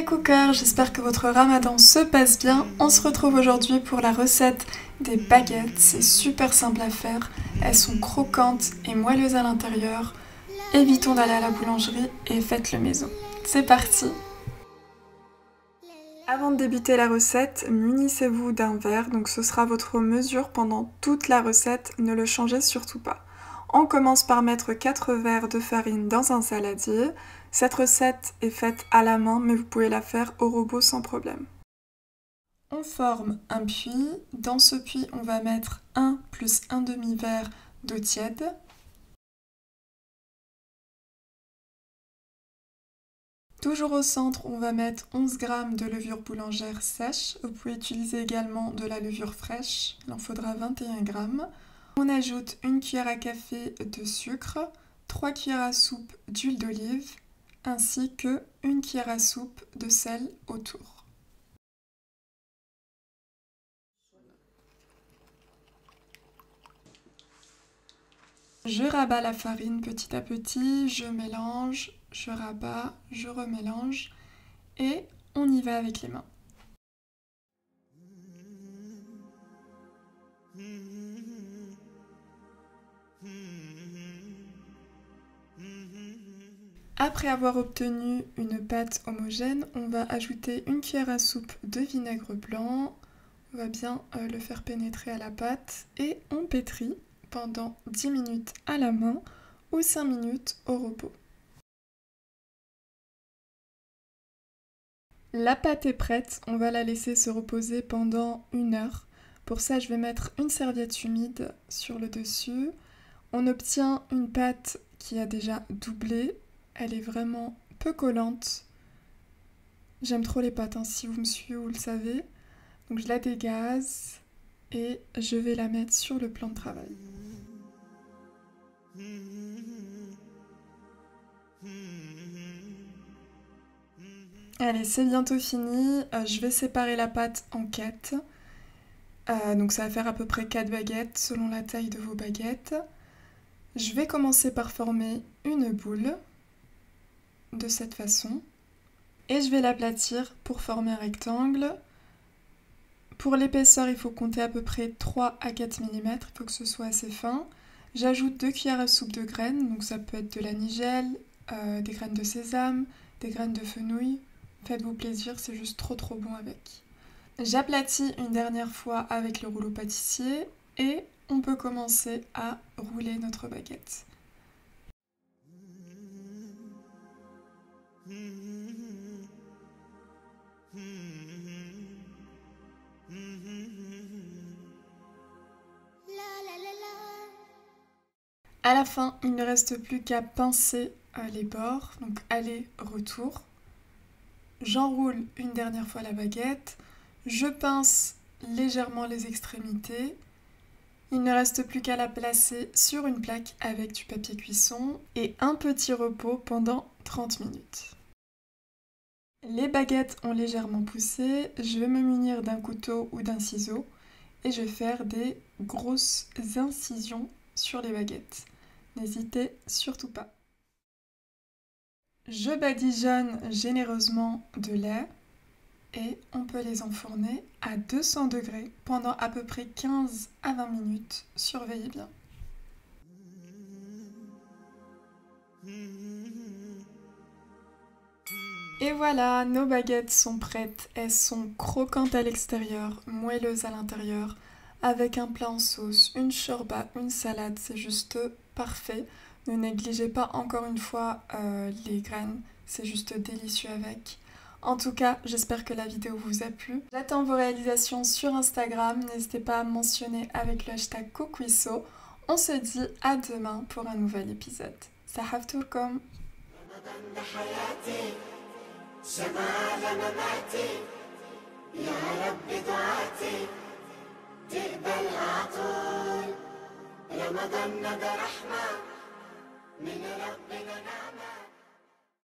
Cookers, j'espère que votre ramadan se passe bien. On se retrouve aujourd'hui pour la recette des baguettes. C'est super simple à faire, elles sont croquantes et moelleuses à l'intérieur. Évitons d'aller à la boulangerie et faites-le maison. C'est parti! Avant de débuter la recette, munissez-vous d'un verre, donc ce sera votre mesure pendant toute la recette, ne le changez surtout pas. On commence par mettre 4 verres de farine dans un saladier. Cette recette est faite à la main, mais vous pouvez la faire au robot sans problème. On forme un puits. Dans ce puits, on va mettre 1 plus 1 demi-verre d'eau tiède. Toujours au centre, on va mettre 11 g de levure boulangère sèche. Vous pouvez utiliser également de la levure fraîche. Il en faudra 21 g. On ajoute 1 cuillère à café de sucre, 3 cuillères à soupe d'huile d'olive, ainsi que 1 cuillère à soupe de sel autour. Je rabats la farine petit à petit, je mélange, je rabats, je remélange et on y va avec les mains. Après avoir obtenu une pâte homogène, on va ajouter 1 cuillère à soupe de vinaigre blanc. On va bien le faire pénétrer à la pâte et on pétrit pendant 10 minutes à la main ou 5 minutes au robot. La pâte est prête, on va la laisser se reposer pendant 1 heure. Pour ça, je vais mettre une serviette humide sur le dessus. On obtient une pâte qui a déjà doublé. Elle est vraiment peu collante. J'aime trop les pâtes, hein, si vous me suivez, vous le savez. Donc je la dégaze et je vais la mettre sur le plan de travail. Allez, c'est bientôt fini. Je vais séparer la pâte en 4. Donc ça va faire à peu près 4 baguettes selon la taille de vos baguettes. Je vais commencer par former une boule de cette façon et je vais l'aplatir pour former un rectangle. Pour l'épaisseur, il faut compter à peu près 3 à 4 mm, il faut que ce soit assez fin. J'ajoute 2 cuillères à soupe de graines, donc ça peut être de la nigelle, des graines de sésame, des graines de fenouil. Faites-vous plaisir, c'est juste trop bon avec. J'aplatis une dernière fois avec le rouleau pâtissier et on peut commencer à rouler notre baguette. À la fin, il ne reste plus qu'à pincer les bords, donc aller-retour. J'enroule une dernière fois la baguette, je pince légèrement les extrémités. Il ne reste plus qu'à la placer sur une plaque avec du papier cuisson et un petit repos pendant 30 minutes. Les baguettes ont légèrement poussé, je vais me munir d'un couteau ou d'un ciseau et je vais faire des grosses incisions sur les baguettes. N'hésitez surtout pas. Je badigeonne généreusement de lait et on peut les enfourner à 200 degrés pendant à peu près 15 à 20 minutes. Surveillez bien. Et voilà, nos baguettes sont prêtes. Elles sont croquantes à l'extérieur, moelleuses à l'intérieur, avec un plat en sauce, une shorba, une salade, c'est juste parfait. Ne négligez pas encore une fois les graines, c'est juste délicieux avec. En tout cas, j'espère que la vidéo vous a plu. J'attends vos réalisations sur Instagram, n'hésitez pas à me mentionner avec le hashtag Cookwisso. On se dit à demain pour un nouvel épisode. Sahavturkom. شمال مماتي يا رب دعاتي تقبلها عطول رمضان ده رحمة من ربنا نعمة